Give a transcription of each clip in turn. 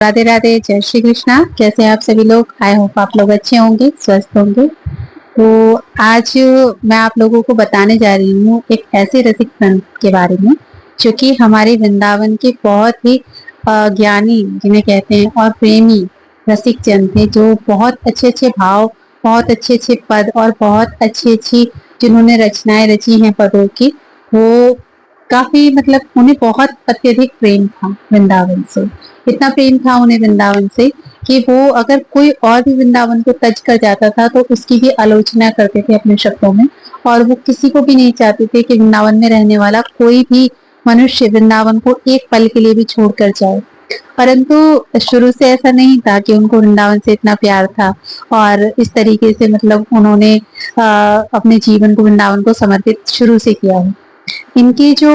राधे राधे, जय श्री कृष्णा। कैसे हैं आप सभी लोग? आई होप आप लोग अच्छे होंगे, स्वस्थ होंगे। तो आज मैं आप लोगों को बताने जा रही हूँ एक ऐसे रसिक संत के बारे में जो कि हमारे वृंदावन के बहुत ही ज्ञानी जिन्हें कहते हैं और प्रेमी रसिक जन थे, जो बहुत अच्छे अच्छे भाव, बहुत अच्छे अच्छे पद और बहुत अच्छी अच्छी जिन्होंने रचनाएं रची हैं पदों की, वो काफी मतलब उन्हें बहुत अत्यधिक प्रेम था वृंदावन से। इतना प्रेम था उन्हें वृंदावन से कि वो अगर कोई और भी वृंदावन को टच कर जाता था तो उसकी भी आलोचना करते थे अपने शब्दों में। और वो किसी को भी नहीं चाहते थे कि वृंदावन में रहने वाला कोई भी मनुष्य वृंदावन को एक पल के लिए भी छोड़कर जाए। परंतु शुरू से ऐसा नहीं था कि उनको वृंदावन से इतना प्यार था और इस तरीके से मतलब उन्होंने अपने जीवन को वृंदावन को समर्पित शुरू से किया है। इनकी जो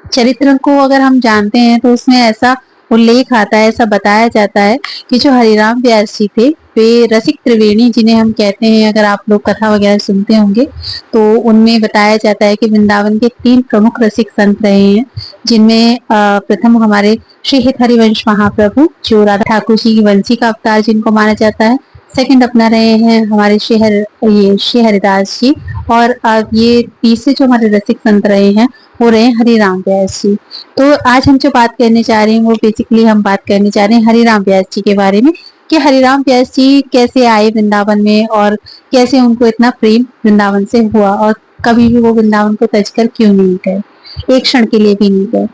चरित्र को अगर हम जानते हैं तो उसमें ऐसा उल्लेख आता है, ऐसा बताया जाता है कि जो हरिराम व्यास जी थे वे रसिक त्रिवेणी जिन्हें हम कहते हैं, अगर आप लोग कथा वगैरह सुनते होंगे तो उनमें बताया जाता है कि वृंदावन के 3 प्रमुख रसिक संत रहे हैं, जिनमें प्रथम हमारे श्री हित हरिवंश महाप्रभु जो राधा ठाकुर जी की वंशी का अवतार जिनको माना जाता है। सेकंड अपना रहे हैं हमारे श्री हरिदास जी। और अब ये तीसरे जो हमारे रसिक संत रहे हैं वो रहे हरिराम व्यास जी। तो आज हम जो बात करने जा रहे हैं वो बेसिकली हम बात करने जा रहे हैं हरिराम व्यास जी के बारे में कि हरिराम व्यास जी कैसे आए वृंदावन में और कैसे उनको इतना प्रेम वृंदावन से हुआ और कभी भी वो वृंदावन को तज कर क्यों नहीं गए, एक क्षण के लिए भी नहीं गए।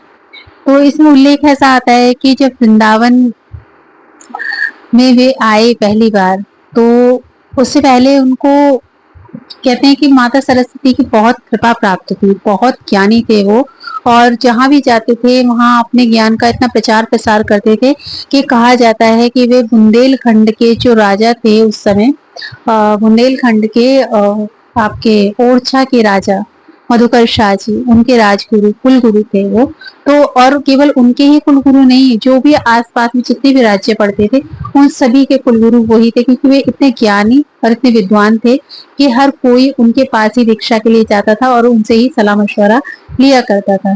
तो इसमें उल्लेख ऐसा आता है कि जब वृंदावन में वे आए पहली बार तो उससे पहले उनको कहते हैं कि माता सरस्वती की बहुत कृपा प्राप्त थी, बहुत ज्ञानी थे वो। और जहां भी जाते थे वहां अपने ज्ञान का इतना प्रचार प्रसार करते थे कि कहा जाता है कि वे बुंदेलखंड के जो राजा थे उस समय, बुंदेलखंड के आपके ओरछा के राजा मधुकर शाह जी उनके राजगुरु कुलगुरु थे वो। तो और केवल उनके ही कुलगुरु नहीं, जो भी आसपास में जितने भी राज्य पढ़ते थे उन सभी के कुलगुरु वही थे, क्योंकि वे इतने ज्ञानी और इतने विद्वान थे कि हर कोई उनके पास ही दीक्षा के लिए जाता था और उनसे ही सलाह मशवरा लिया करता था।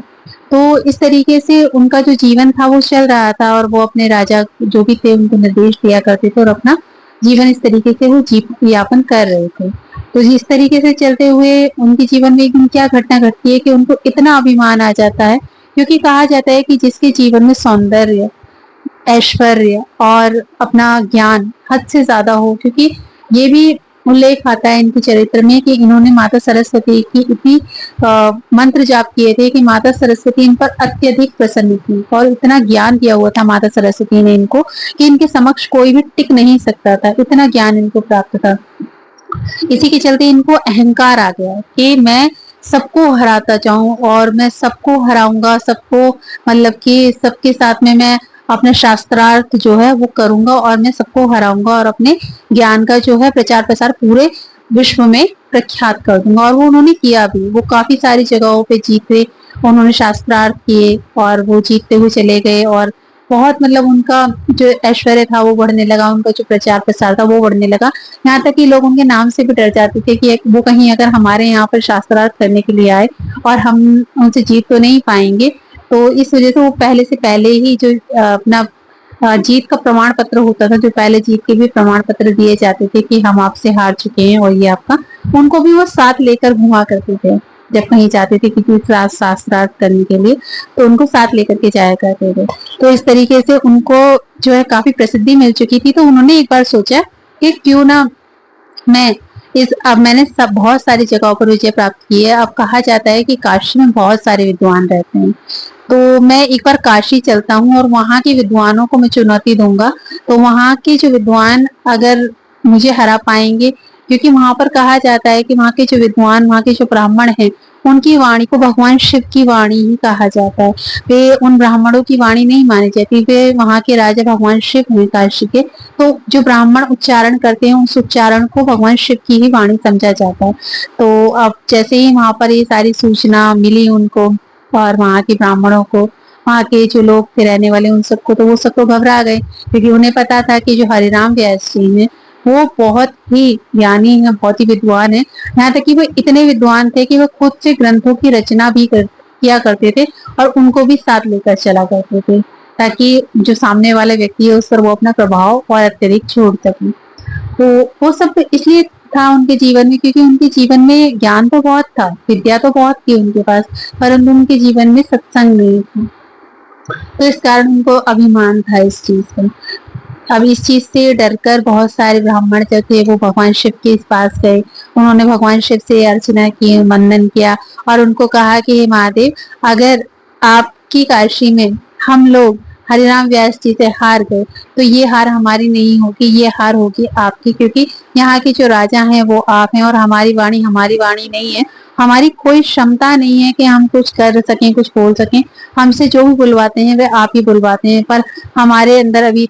तो इस तरीके से उनका जो जीवन था वो चल रहा था और वो अपने राजा जो भी थे उनको निर्देश दिया करते थे और अपना जीवन इस तरीके से वो जीवन यापन कर रहे थे। तो इस तरीके से चलते हुए उनके जीवन में एक दिन क्या घटना घटती है कि उनको इतना अभिमान आ जाता है, क्योंकि कहा जाता है कि जिसके जीवन में सौंदर्य, ऐश्वर्य और अपना ज्ञान हद से ज्यादा हो, क्योंकि ये भी उल्लेख आता है इनके चरित्र में कि इन्होंने माता सरस्वती की इतनी मंत्र जाप किए थे कि माता सरस्वती इन पर अत्यधिक प्रसन्न थी और इतना ज्ञान दिया हुआ था माता सरस्वती ने इनको कि इनके समक्ष कोई भी टिक नहीं सकता था, इतना ज्ञान इनको प्राप्त था। इसी के चलते इनको अहंकार आ गया कि मैं सबको हराता जाऊं और मैं सबको हराऊंगा, सबको मतलब कि सबके साथ में मैं अपना शास्त्रार्थ जो है वो करूंगा और मैं सबको हराऊंगा और अपने ज्ञान का जो है प्रचार प्रसार पूरे विश्व में प्रख्यात कर दूंगा। और वो उन्होंने किया भी, वो काफी सारी जगहों पे जीते, उन्होंने शास्त्रार्थ किए और वो जीतते हुए चले गए और बहुत मतलब उनका जो ऐश्वर्य था वो बढ़ने लगा, उनका जो प्रचार प्रसार था वो बढ़ने लगा। यहाँ तक कि लोग उनके नाम से भी डर जाते थे कि वो कहीं अगर हमारे यहाँ पर शास्त्रार्थ करने के लिए आए और हम उनसे जीत तो नहीं पाएंगे। तो इस वजह से वो पहले से पहले ही जो अपना जीत का प्रमाण पत्र होता था, जो पहले जीत के भी प्रमाण पत्र दिए जाते थे कि हम आपसे हार चुके हैं और ये आपका, उनको भी वो साथ लेकर घुमा करते थे। जब कहीं जाते थे किसी शास्त्रार्थ करने के लिए तो उनको साथ लेकर के जाया करते थे। तो इस तरीके से उनको जो है काफी प्रसिद्धि मिल चुकी थी। तो उन्होंने एक बार सोचा कि क्यों ना मैं अब मैंने सब बहुत सारी जगहों पर विजय प्राप्त की है। अब कहा जाता है कि काशी में बहुत सारे विद्वान रहते हैं, तो मैं एक बार काशी चलता हूँ और वहाँ के विद्वानों को मैं चुनौती दूंगा। तो वहाँ के जो विद्वान अगर मुझे हरा पाएंगे, क्योंकि वहां पर कहा जाता है कि वहाँ के जो विद्वान, वहाँ के जो ब्राह्मण हैं, उनकी वाणी को भगवान शिव की वाणी ही कहा जाता है। वे उन ब्राह्मणों की वाणी नहीं मानी जाती, वे वहाँ के राजा भगवान शिव हैं काशी के। तो जो ब्राह्मण उच्चारण करते हैं उस उच्चारण को भगवान शिव की ही वाणी समझा जाता है। तो अब जैसे ही वहां पर ये सारी सूचना मिली उनको और वहाँ के ब्राह्मणों को, वहाँ के जो लोग थे रहने वाले उन सबको, तो वो सब तो घबरा गए, क्योंकि उन्हें पता था कि जो हरिराम व्यास जी हैं वो बहुत ही ज्ञानी है, बहुत ही विद्वान है। यहाँ तक कि वो इतने विद्वान थे कि वो खुद से ग्रंथों की रचना भी किया करते थे और उनको भी साथ लेकर चला करते थे। ताकि जो सामने वाला व्यक्ति है उस पर वो अपना प्रभाव और अत्यधिक छोड़ सके। तो वो सब इसलिए था उनके जीवन में क्योंकि उनके जीवन में ज्ञान तो बहुत था, विद्या तो बहुत थी उनके पास, परंतु उनके जीवन में सत्संग नहीं था। तो इस कारण उनको अभिमान था इस चीज का। अब इस चीज से डरकर बहुत सारे ब्राह्मण जो थे वो भगवान शिव के पास गए। उन्होंने भगवान शिव से अर्चना की, वंदन किया और उनको कहा कि हे महादेव, अगर आपकी काशी में हम लोग हरिराम व्यास जी से हार गए तो ये हार हमारी नहीं होगी, ये हार होगी आपकी, क्योंकि यहाँ के जो राजा हैं वो आप हैं और हमारी वाणी नहीं है। हमारी कोई क्षमता नहीं है कि हम कुछ कर सकें, कुछ बोल सकें। हमसे जो भी बुलवाते हैं वे आप ही बुलवाते हैं, पर हमारे अंदर अभी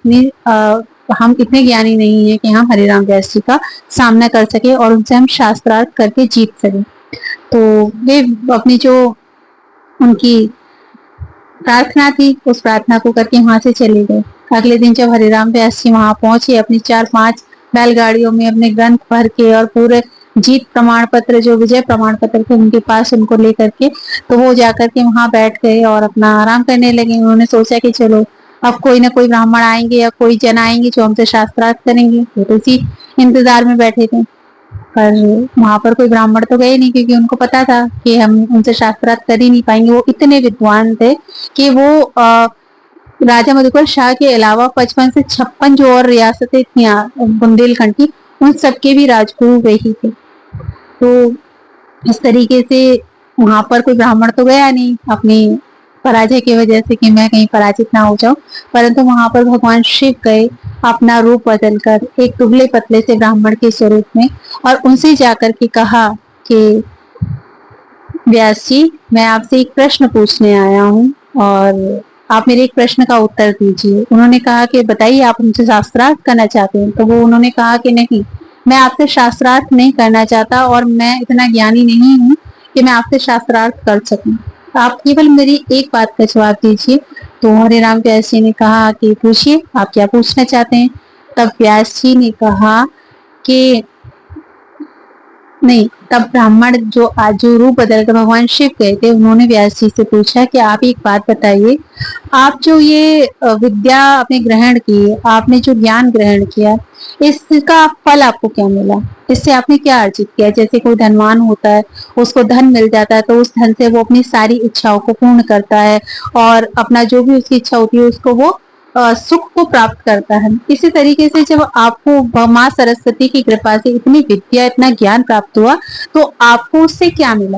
हम इतने ज्ञानी नहीं है कि हम हरिराम व्यास जी का सामना कर सके और उनसे हम शास्त्रार्थ करके जीत सके। तो वे अपनी जो उनकी प्रार्थना थी उस प्रार्थना को करके वहां से चले गए। अगले दिन जब हरिराम व्यास जी वहां पहुंचे अपनी 4-5 बैलगाड़ियों में अपने ग्रंथ भर के और पूरे जीत प्रमाण पत्र, जो विजय प्रमाण पत्र थे उनके पास, उनको लेकर के तो वो जाकर के वहां बैठ गए और अपना आराम करने लगे। उन्होंने सोचा कि चलो अब कोई ना कोई ब्राह्मण आएंगे या कोई जन आएंगे जो हमसे शास्त्रार्थ करेंगे। वो तो इसी इंतजार में बैठे थे, पर वहां पर कोई ब्राह्मण तो गए नहीं क्योंकि उनको पता था कि हम उनसे शास्त्रार्थ कर ही नहीं पाएंगे। वो इतने विद्वान थे कि वो राजा मधुकर शाह के अलावा 55 से 56 जो और रियासतें थी बुंदेलखंड की, उन सबके भी राजगुरु वही थे। तो इस तरीके से वहां पर कोई ब्राह्मण तो गया नहीं अपनी पराजय की वजह से कि मैं कहीं पराजित ना हो जाऊं, परंतु वहां पर भगवान शिव गए अपना रूप बदलकर एक दुबले पतले से ब्राह्मण के स्वरूप में और उनसे जाकर के कहा कि व्यास जी, मैं आपसे एक प्रश्न पूछने आया हूँ और आप मेरे एक प्रश्न का उत्तर दीजिए। उन्होंने कहा कि बताइए, आप हमसे शास्त्रार्थ करना चाहते हैं? तो वो उन्होंने कहा कि नहीं, मैं आपसे शास्त्रार्थ नहीं करना चाहता और मैं इतना ज्ञानी नहीं हूँ कि मैं आपसे शास्त्रार्थ कर सकूं। आप केवल मेरी एक बात का जवाब दीजिए। तो हरिराम व्यास जी ने कहा कि पूछिए, आप क्या पूछना चाहते हैं? तब व्यास जी ने कहा कि नहीं, तब ब्राह्मण जो आज जो रूप बदल कर भगवान शिव गए थे उन्होंने व्यास जी से पूछा कि आप एक बात बताइए, आप जो ये विद्या आपने ग्रहण की, आपने जो ज्ञान ग्रहण किया, इसका फल आपको क्या मिला? इससे आपने क्या अर्जित किया? जैसे कोई धनवान होता है, उसको धन मिल जाता है तो उस धन से वो अपनी सारी इच्छाओं को पूर्ण करता है और अपना जो भी उसकी इच्छा होती है उसको वो सुख को प्राप्त करता है। इसी तरीके से जब आपको माँ सरस्वती की कृपा से इतनी विद्या, इतना ज्ञान प्राप्त हुआ तो आपको उससे क्या मिला?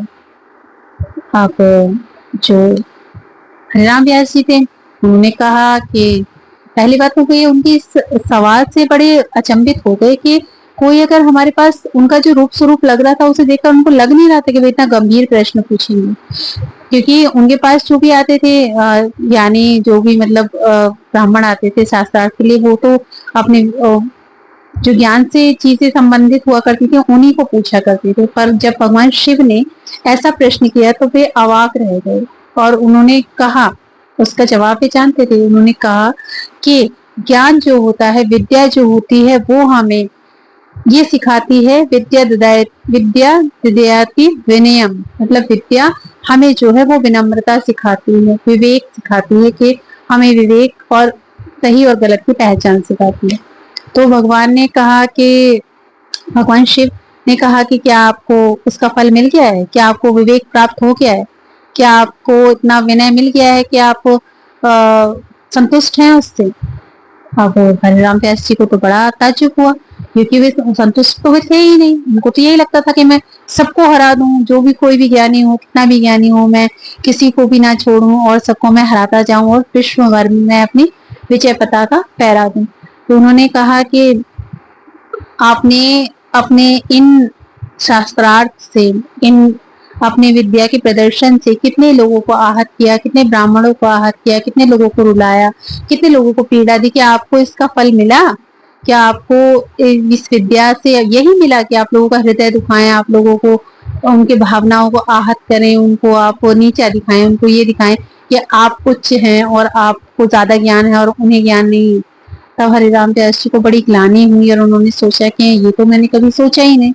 आप जो हरिराम व्यास जी थे उन्होंने कहा कि पहली बात तो ये उनकी इस सवाल से बड़े अचंभित हो गए कि कोई अगर हमारे पास उनका जो रूप स्वरूप लग रहा था उसे देखकर उनको लग नहीं रहा था कि वो इतना गंभीर प्रश्न पूछेंगे, क्योंकि उनके पास जो भी आते थे यानी जो भी मतलब ब्राह्मण आते थे शास्त्रार्थ के लिए, वो तो अपने जो ज्ञान से चीजें संबंधित हुआ करती थी उन्हीं को पूछा करते थे। पर जब भगवान शिव ने ऐसा प्रश्न किया तो वे अवाक रह गए और उन्होंने कहा, उसका जवाब भी जानते थे, उन्होंने कहा कि ज्ञान जो होता है, विद्या जो होती है, वो हमें ये सिखाती है विद्या विद्याति विनयम, मतलब विद्या हमें जो है वो विनम्रता सिखाती है, विवेक सिखाती है कि हमें विवेक और सही और गलत की पहचान सिखाती है। तो भगवान ने कहा कि भगवान शिव ने कहा कि क्या आपको उसका फल मिल गया है? क्या आपको विवेक प्राप्त हो गया है? क्या आपको इतना विनय मिल गया है कि आप संतुष्ट हैं उससे? अब हरिराम व्यास जी को तो बड़ा ताज्जुब हुआ क्योंकि वे संतुष्ट तो थे ही नहीं। उनको तो यही लगता था कि मैं सबको हरा दूं, जो भी कोई भी ज्ञानी हो, कितना भी ज्ञानी हो, मैं किसी को भी ना छोड़ूं और सबको मैं हराता जाऊं और विश्व भर में मैं अपनी विजय पताका फहरा दूं। तो उन्होंने कहा कि आपने अपने इन शास्त्रार्थ से, इन अपने विद्या के प्रदर्शन से कितने लोगों को आहत किया, कितने ब्राह्मणों को आहत किया, कितने लोगों को रुलाया, कितने लोगों को पीड़ा दी। क्या आपको इसका फल मिला? क्या आपको इस विद्या से यही मिला कि आप लोगों का हृदय दुखाएं, आप लोगों को उनके भावनाओं को आहत करें, उनको आप नीचा दिखाएं, उनको ये दिखाएं कि आप उच्च हैं और आपको ज्यादा ज्ञान है और उन्हें ज्ञान नहीं? तब हरिराम व्यास जी को बड़ी ग्लानि हुई और उन्होंने सोचा कि ये तो मैंने कभी सोचा ही नहीं।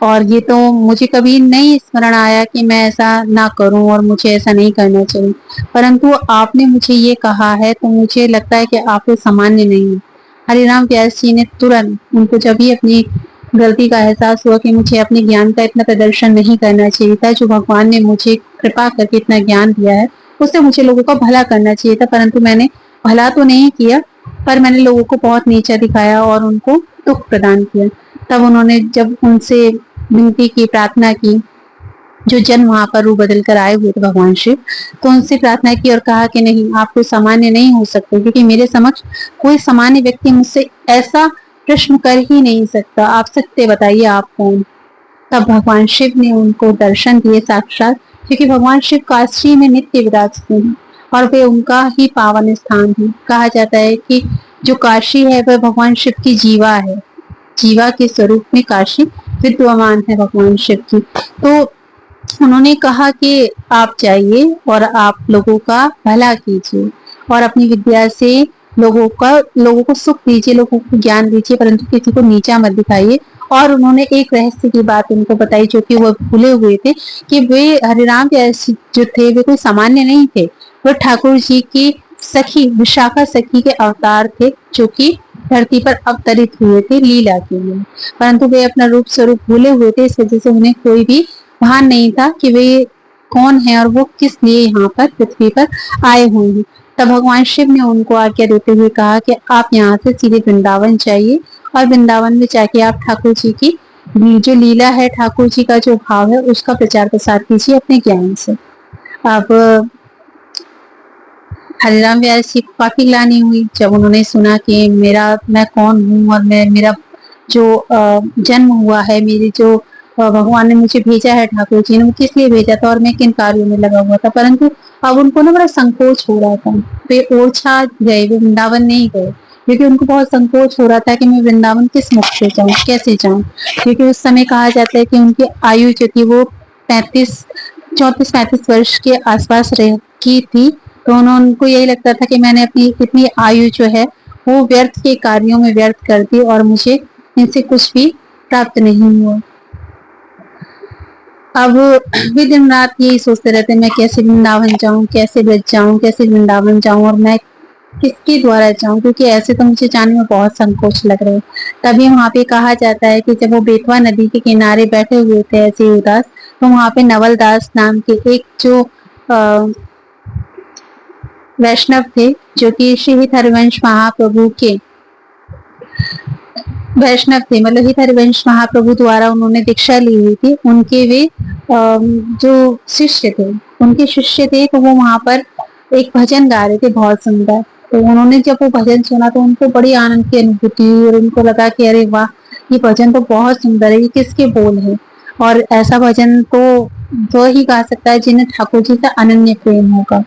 और ये तो मुझे कभी नहीं स्मरण आया कि मैं ऐसा ना करूं और मुझे ऐसा नहीं करना चाहिए, परंतु आपने मुझे ये कहा है तो मुझे लगता है कि आप लोग सामान्य नहीं हैं। हरिराम व्यास जी ने तुरंत, उनको जब भी अपनी गलती का एहसास हुआ कि मुझे अपने ज्ञान का इतना प्रदर्शन नहीं करना चाहिए था, जो भगवान ने मुझे कृपा करके इतना ज्ञान दिया है उससे मुझे लोगों का भला करना चाहिए था, परंतु मैंने भला तो नहीं किया, पर मैंने लोगों को बहुत नीचा दिखाया और उनको दुख प्रदान किया। तब उन्होंने जब उनसे विनती की, प्रार्थना की, जो जन वहां पर रूप बदल कर आए हुए थे भगवान शिव, तो उनसे प्रार्थना की और कहा कि नहीं, आप कोई सामान्य नहीं हो सकते, क्योंकि मेरे समक्ष कोई सामान्य व्यक्ति मुझसे ऐसा प्रश्न कर ही नहीं सकता, आप सत्य बताइए आप कौन। तब भगवान शिव ने उनको दर्शन दिए साक्षात, क्योंकि भगवान शिव काशी में नित्य विराजते हैं और वे उनका ही पावन स्थान है। कहा जाता है कि जो काशी है वह भगवान शिव की जीवा है, जीवा के स्वरूप में काशी विद्यमान है भगवान शिव की। तो उन्होंने कहा कि आप जाइए और आप लोगों का भला कीजिए और अपनी विद्या से लोगों को सुख दीजिए, लोगों को ज्ञान दीजिए, परंतु किसी को नीचा मत दिखाइए। और उन्होंने एक रहस्य की बात उनको बताई जो कि वो भूले हुए थे, कि वे हरिराम व्यास जो थे वे कोई सामान्य नहीं थे, वो ठाकुर जी की सखी, विशाखा सखी के अवतार थे, जो कि धरती पर अवतरित हुए थे लीला के लिए, परंतु वे अपना रूप स्वरूप भूले हुए थे, इस वजह से उन्हें कोई भी भान नहीं था कि वे कौन है और वो किस लिए यहाँ पर पृथ्वी पर आए हुए हैं। तब भगवान शिव ने उनको आज्ञा देते हुए कहा कि आप यहाँ से सीधे वृंदावन जाइए और वृंदावन में जाके आप ठाकुर जी की जो लीला है, ठाकुर जी का जो भाव है, उसका प्रचार प्रसार कीजिए अपने ज्ञान से। अब हरिराम व्यास जी को काफी ग्लानि हुई जब उन्होंने सुना कि मैं कौन हूँ और मेरा जो जन्म हुआ है, मेरी जो भगवान ने मुझे भेजा है, ठाकुर जी ने मुझे किस लिए भेजा था और मैं किन कार्यों में लगा हुआ था, परंतु अब उनको ना बड़ा संकोच हो रहा था। वे ओरछा गए, वे वृंदावन नहीं गए, क्योंकि उनको बहुत संकोच हो रहा था कि मैं वृंदावन किस मुख से जाऊं, कैसे जाऊं, क्योंकि उस समय कहा जाता है कि उनकी आयु जो थी वो 34-35 वर्ष के आसपास रह की थी। तो उनको यही लगता था कि मैंने अपनी इतनी आयु जो है वो व्यर्थ के कार्यों में व्यर्थ कर दी और मुझे इनसे कुछ भी प्राप्त नहीं हुआ। अब वे दिन रात यही सोचते रहते, मैं कैसे वृंदावन जाऊं, कैसे ब्रज जाऊं, कैसे वृंदावन जाऊं और मैं किसके द्वारा जाऊं, क्योंकि ऐसे तो मुझे जाने में बहुत संकोच लग रहे हैं। तभी वहां पे कहा जाता है कि जब वो बेतवा नदी के किनारे बैठे हुए थे ऐसे उदास, तो वहां पे नवल दास नाम के एक जो वैष्णव थे, जो कि श्री हरिवंश महाप्रभु के वैष्णव थे, मतलब हित हरिवंश महाप्रभु द्वारा उन्होंने दीक्षा ली हुई थी, उनके वे जो शिष्य थे, उनके शिष्य थे, तो वो वहां पर एक भजन गा रहे थे बहुत सुंदर। तो उन्होंने जब वो भजन सुना तो उनको बड़ी आनंद की अनुभूति हुई और उनको लगा कि अरे वाह, ये भजन तो बहुत सुंदर है, ये किसके बोल है, और ऐसा भजन तो वो ही गा सकता है जिन्हें ठाकुर जी का अनन्य प्रेम होगा।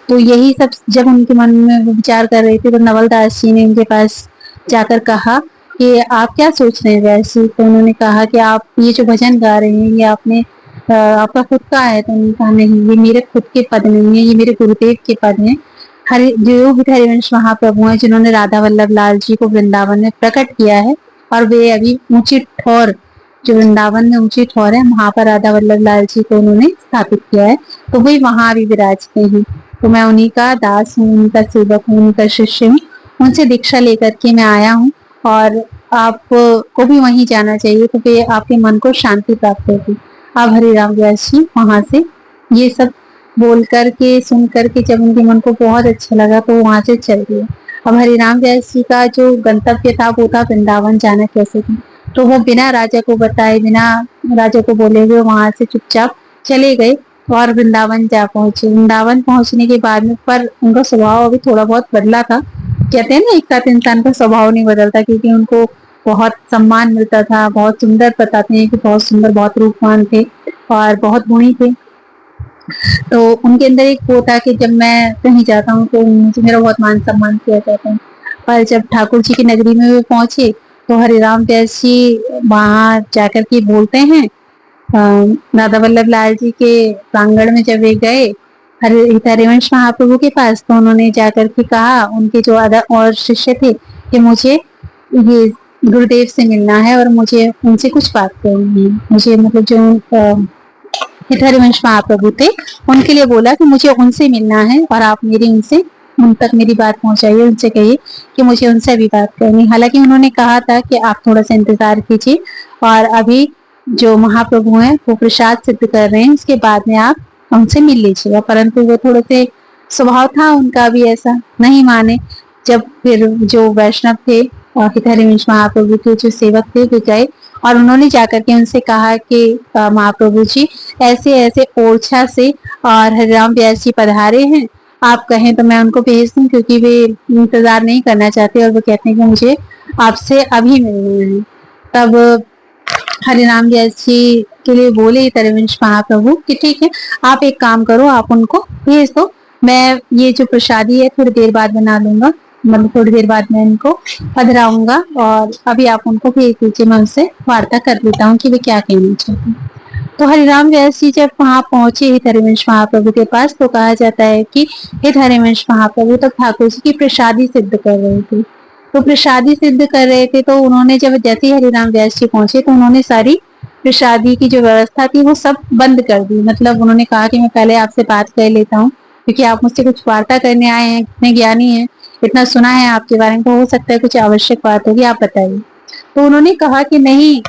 तो यही सब जब उनके मन में विचार कर रहे थे, तो नवल दास जी ने उनके पास जाकर कहा कि आप क्या सोच रहे हैं वैसे। तो उन्होंने कहा कि आप ये जो भजन गा रहे हैं ये आपका खुद का है। तो उन्होंने कहा नहीं, ये मेरे खुद के पद नहीं है, ये मेरे गुरुदेव के पद हैं। जो हरिवंश महाप्रभु हैं जिन्होंने राधा वल्लभ लाल जी को वृंदावन में प्रकट किया है, और वे अभी ऊंची ठौर, जो वृंदावन में ऊंची ठौर है, वहां पर राधा वल्लभ लाल जी को उन्होंने स्थापित किया है, तो वही वहां भी विराजते हैं। तो मैं उन्हीं का दास हूँ, उनका सेवक हूँ, उनका शिष्य हूँ, उनसे दीक्षा लेकर के मैं आया हूँ और आपको भी वहीं जाना चाहिए, तो फिर आपके मन को शांति प्राप्त होगी। अब हरिराम व्यास जी वहां से ये सब बोल करके, सुन करके जब उनके मन को बहुत अच्छा लगा तो वहां से चल दिए। अब हरिराम व्यास जी का जो गंतव्य था वो था वृंदावन जाना कैसे था, तो वो बिना राजा को बताए, बिना राजा को बोले हुए वहां से चुपचाप चले गए और वृंदावन जा पहुंचे। वृंदावन पहुंचने के बाद में पर उनका स्वभाव अभी थोड़ा बहुत बदला था। कहते हैं ना, एक साथ इंसान का स्वभाव नहीं बदलता, क्योंकि उनको बहुत सम्मान मिलता था, बहुत सुंदर, बताते हैं कि बहुत सुंदर, बहुत रूपवान थे और बहुत गुणी थे। तो उनके अंदर एक वो था कि जब मैं कहीं जाता हूँ तो मुझे मेरा बहुत मान सम्मान किया जाता है। पर जब ठाकुर जी की नगरी में वे पहुंचे तो हरिराम व्यास जी वहां जाकर के बोलते हैं, राधा वल्लभ लाल जी के प्रांगण में जब वे गए हरिवंश महाप्रभु के पास, तो उन्होंने जाकर के कहा, उनके जो और शिष्य थे, कि मुझे ये गुरुदेव से मिलना है और मुझे उनसे कुछ बात करनी है। मुझे मतलब जो हरिवंश महाप्रभु थे उनके लिए बोला कि मुझे उनसे मिलना है और आप मेरी उनसे उन तक मेरी बात पहुंचाइए, उनसे कहिए कि मुझे उनसे अभी बात करनी। हालांकि उन्होंने कहा था कि आप थोड़ा सा इंतजार कीजिए और अभी जो महाप्रभु हैं वो प्रसाद सिद्ध कर रहे हैं, उसके बाद में आप उनसे मिल लीजिएगा। परंतु वो थोड़े से स्वभाव था उनका भी ऐसा, नहीं माने। जब फिर जो वैष्णव थे हरिवंश महाप्रभु के जो सेवक थे वे गए और उन्होंने जाकर के उनसे कहा कि महाप्रभु जी ऐसे ऐसे ओरछा से और हरिराम व्यास जी पधारे हैं, आप कहें तो मैं उनको भेज दूं, क्योंकि वे इंतजार नहीं करना चाहते और वो कहते हैं कि मुझे आपसे अभी मिलना है। तब हरिराम व्यास जी के लिए बोले हरिवंश महाप्रभु कि ठीक है, आप एक काम करो, आप उनको भेज दो, मैं ये जो प्रसादी है थोड़ी देर बाद बना लूंगा, मतलब थोड़ी देर बाद मैं इनको पधराऊंगा और अभी आप उनको भेज दीजिए, मैं उनसे वार्ता कर लेता हूँ कि वे क्या कहना चाहते हैं। तो हरिराम व्यास जी जब वहां पहुंचे हित हरिवंश महाप्रभु के पास, तो कहा जाता है कि हित हरिवंश महाप्रभु तो ठाकुर जी की प्रसादी सिद्ध कर रहे थे। तो प्रसादी सिद्ध कर रहे थे तो उन्होंने जब जैसे ही हरिराम व्यास जी पहुंचे तो उन्होंने सारी प्रसादी की जो व्यवस्था थी वो सब बंद कर दी। मतलब उन्होंने कहा कि मैं पहले आपसे बात कर लेता हूँ, क्योंकि आप मुझसे कुछ वार्ता करने आए हैं, इतने ज्ञानी हैं, इतना सुना है आपके बारे में, तो हो सकता है कुछ आवश्यक बात होगी, आप बताइए। तो उन्होंने कहा कि नहीं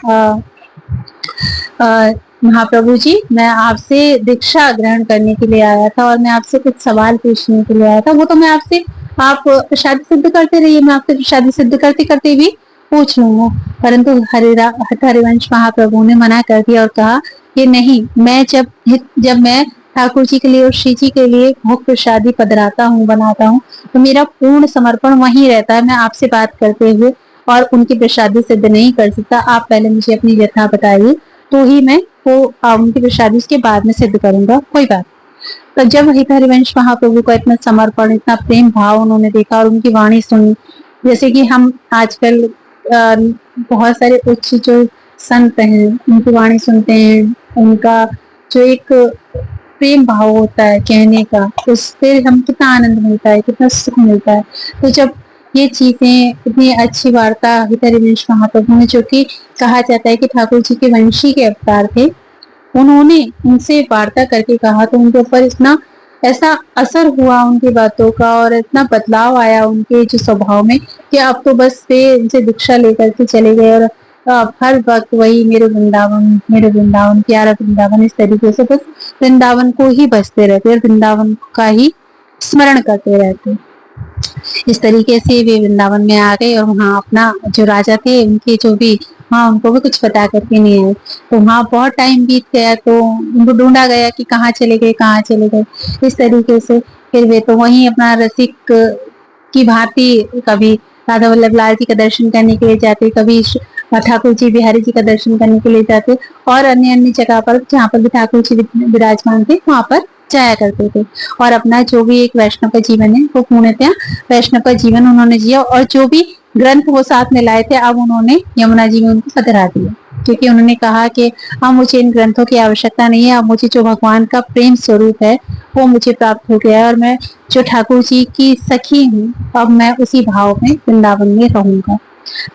महाप्रभु जी, मैं आपसे दीक्षा ग्रहण करने के लिए आया था और मैं आपसे कुछ सवाल पूछने के लिए आया था। वो तो मैं आपसे, आप प्रसाद सिद्ध करते रहिए, मैं आपसे प्रसाद सिद्ध करते करते भी पूछ लूंगा। परंतु हरिवंश महाप्रभु ने मना कर दिया और कहा कि नहीं, मैं जब मैं ठाकुर जी के लिए और श्री जी के लिए भोग प्रसादी पधराता हूँ, बनाता हूँ, तो मेरा पूर्ण समर्पण वहीं रहता है। मैं आपसे बात करते हुए और उनकी प्रसादी सिद्ध नहीं कर सकता। आप पहले मुझे अपनी व्यथा बताइए, तो ही मैं वो उनकी प्रसादी उसके बाद में सिद्ध करूंगा, कोई बात। तो जब हित हरिवंश महाप्रभु का इतना समर्पण, इतना प्रेम भाव उन्होंने देखा और उनकी वाणी सुनी, जैसे कि हम आजकल बहुत सारे उच्च जो संत हैं उनकी वाणी सुनते हैं, उनका जो एक प्रेम भाव होता है कहने का, उससे हम कितना आनंद मिलता है, कितना सुख मिलता है। तो जब ये चीजें, इतनी अच्छी वार्ता हित हरिवंश महाप्रभु ने, जो कि कहा जाता है कि ठाकुर जी के वंशी के अवतार थे, उन्होंने उनसे वार्ता करके कहा, तो उनके ऊपर इतना ऐसा असर हुआ उनकी बातों का और इतना बदलाव आया उनके जो स्वभाव में कि अब तो बस वे उनसे दीक्षा लेकर के चले गए और हर वक्त वही मेरे वृंदावन प्यारा वृंदावन, इस तरीके से बस वृंदावन को ही बसते रहते और वृंदावन का ही स्मरण करते रहते। इस तरीके से वे वृंदावन में आ गए और वहाँ अपना जो राजा थे उनके जो भी, हाँ, उनको भी कुछ बता करके नहीं आए। तो वहाँ बहुत टाइम बीत गया, तो उनको ढूंढा गया कि कहाँ चले गए, कहाँ चले गए। इस तरीके से फिर वे तो वहीं अपना रसिक की भांति कभी राधा वल्लभ लाल जी का दर्शन करने के लिए जाते, कभी ठाकुर जी बिहारी जी का दर्शन करने के लिए जाते और अन्य अन्य जगह पर जहाँ पर भी ठाकुर जी विराजमान थे वहां पर जाया करते थे। और अपना जो भी एक वैष्णव का जीवन है वो पूर्णतया वैष्णव का जीवन उन्होंने जिया और जो भी ग्रंथ वो साथ में लाए थे अब उन्होंने यमुना जी में उनको पधरा दिया, क्योंकि उन्होंने कहा कि अब मुझे इन ग्रंथों की आवश्यकता नहीं है, अब मुझे जो भगवान का प्रेम स्वरूप है वो मुझे प्राप्त हो गया है और मैं जो ठाकुर जी की सखी हूँ, अब मैं उसी भाव में वृंदावन में रहूंगा।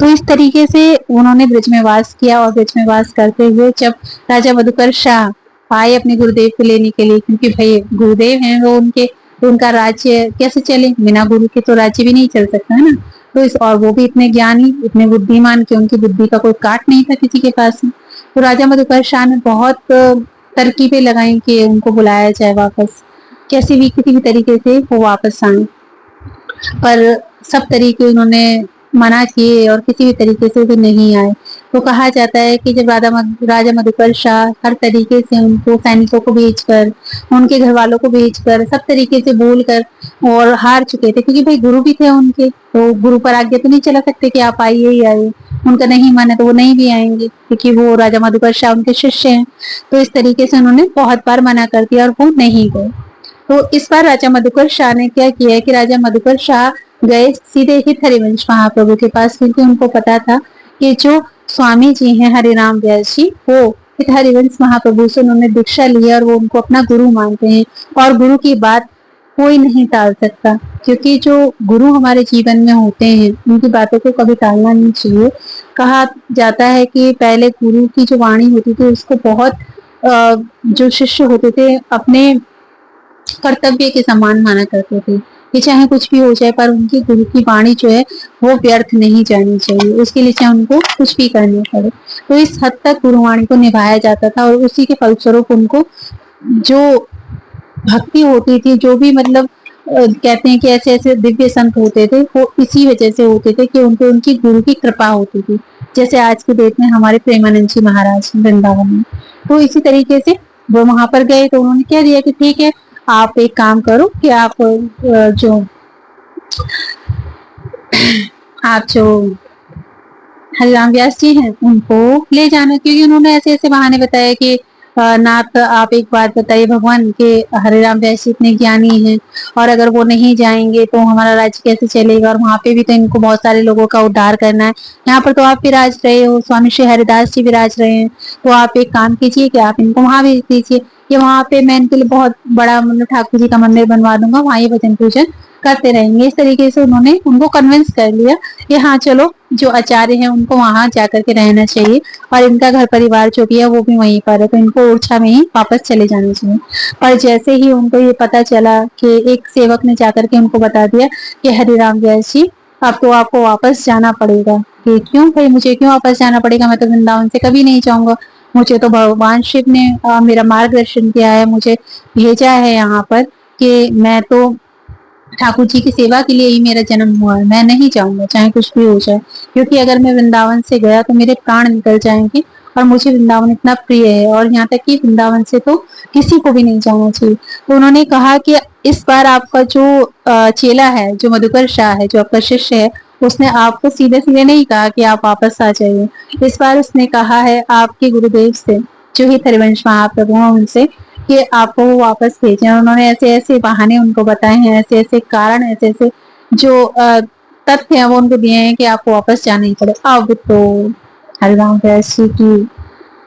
तो इस तरीके से उन्होंने ब्रज में वास किया और ब्रज में वास करते हुए जब राजा मधुकर शाह आए अपने गुरुदेव को लेने के लिए, क्योंकि भाई गुरुदेव हैं वो, उनके तो उनका राज्य कैसे चले, बिना गुरु के तो राज्य भी नहीं चल सकता है ना। तो इस, और वो भी इतने ज्ञानी, इतने बुद्धिमान कि उनकी बुद्धि का कोई काट नहीं था किसी के पास में। तो राजा मधुकर शाह ने बहुत तरकीबें लगाई कि उनको बुलाया जाए वापस, कैसे भी किसी भी तरीके से वो वापस आए, पर सब तरीके उन्होंने मना किए और किसी भी तरीके से भी नहीं आए। तो कहा जाता है कि जब राजा मधुकर शाह हर तरीके से उनको सैनिकों को भेजकर, उनके घर वालों को भेजकर, सब तरीके से बोलकर और हार चुके थे, क्योंकि भाई गुरु भी थे उनके, तो गुरु पर आज्ञा तो नहीं चला सकते कि आप आइए ही आइए, उनका नहीं माने तो वो नहीं भी आएंगे, क्योंकि वो राजा मधुकर शाह उनके शिष्य हैं। तो इस तरीके से उन्होंने बहुत बार मना कर दिया और वो नहीं गए। तो इस बार राजा मधुकर शाह ने क्या किया कि राजा मधुकर शाह गए सीधे ही हरिवंश महाप्रभु के पास, क्योंकि उनको पता था कि जो स्वामी जी हैं हरिराम व्यास जी, वो हरिवंश महाप्रभु से उन्होंने दीक्षा ली और वो उनको अपना गुरु मानते हैं और गुरु की बात कोई नहीं टाल सकता, क्योंकि जो गुरु हमारे जीवन में होते हैं उनकी बातों को कभी टालना नहीं चाहिए। कहा जाता है कि पहले गुरु की जो वाणी होती थी उसको बहुत जो शिष्य होते थे अपने कर्तव्य के समान माना करते थे कि चाहे कुछ भी हो जाए पर उनकी गुरु की वाणी जो है वो व्यर्थ नहीं जानी चाहिए, उसके लिए चाहे उनको कुछ भी करना पड़े। तो इस हद तक गुरुवाणी को निभाया जाता था और उसी के फलस्वरूप उनको जो भक्ति होती थी, जो भी मतलब कहते हैं कि ऐसे ऐसे दिव्य संत होते थे वो इसी वजह से होते थे कि उनको उनकी गुरु की कृपा होती थी। जैसे आज के डेट में हमारे प्रेमानंद जी महाराज वृंदावन में, तो इसी तरीके से वो वहां पर गए तो उन्होंने कह दिया कि ठीक है, आप एक काम करो कि आप जो हरिराम व्यास जी हैं उनको ले जाना, क्योंकि उन्होंने ऐसे ऐसे बहाने बताए कि नाथ आप एक बात बताइए भगवान के हरिराम व्यास जी इतने ज्ञानी हैं और अगर वो नहीं जाएंगे तो हमारा राज्य कैसे चलेगा, और वहां पे भी तो इनको बहुत सारे लोगों का उद्धार करना है। यहाँ पर तो आप विराज रहे हो, स्वामी श्री हरिदास जी विराज रहे हैं, तो आप एक काम कीजिए कि आप इनको वहां भेज दीजिए कि वहां पे मैं इनके लिए बहुत बड़ा मतलब ठाकुर जी का मंदिर बनवा दूंगा, वहां ये भजन पूजन करते रहेंगे। इस तरीके से उन्होंने उनको कन्विंस कर लिया कि हाँ चलो, जो आचार्य हैं उनको वहां जाकर के रहना चाहिए और इनका घर परिवार जो भी है वो भी वहीं पर है, तो इनको ओरछा में ही वापस चले जाना चाहिए। पर जैसे ही उनको ये पता चला कि एक सेवक ने जाकर के उनको बता दिया कि हरिराम व्यास जी अब तो आपको वापस जाना पड़ेगा, कि क्यों भाई मुझे क्यों वापस जाना पड़ेगा, मैं तो वृंदावन से कभी नहीं जाऊंगा, मुझे तो भगवान शिव ने मेरा मार्गदर्शन किया है, मुझे भेजा है यहाँ पर कि मैं तो ठाकुर जी की सेवा के लिए ही मेरा जन्म हुआ है, मैं नहीं जाऊंगा चाहे कुछ भी हो जाए, क्योंकि अगर मैं वृंदावन से गया तो मेरे प्राण निकल जाएंगे और मुझे वृंदावन इतना प्रिय है, और यहाँ तक कि वृंदावन से तो किसी को भी नहीं जाना चाहिए। तो उन्होंने कहा कि इस बार आपका जो चेला है, जो मधुकर शाह है, जो आपका शिष्य है, उसने आपको सीधे सीधे नहीं कहा कि आप वापस आ जाइए। इस बार उसने कहा है आपके गुरुदेव से, जो ही हरिवंश महाप्रभु हैं उनसे, कि आपको वो वापस भेजें। उन्होंने ऐसे ऐसे बहाने उनको बताए हैं, ऐसे ऐसे कारण, ऐसे ऐसे जो तथ्य है वो उनको दिए हैं कि आपको वापस जाना ही पड़े। अब तो हरिराम व्यास जी की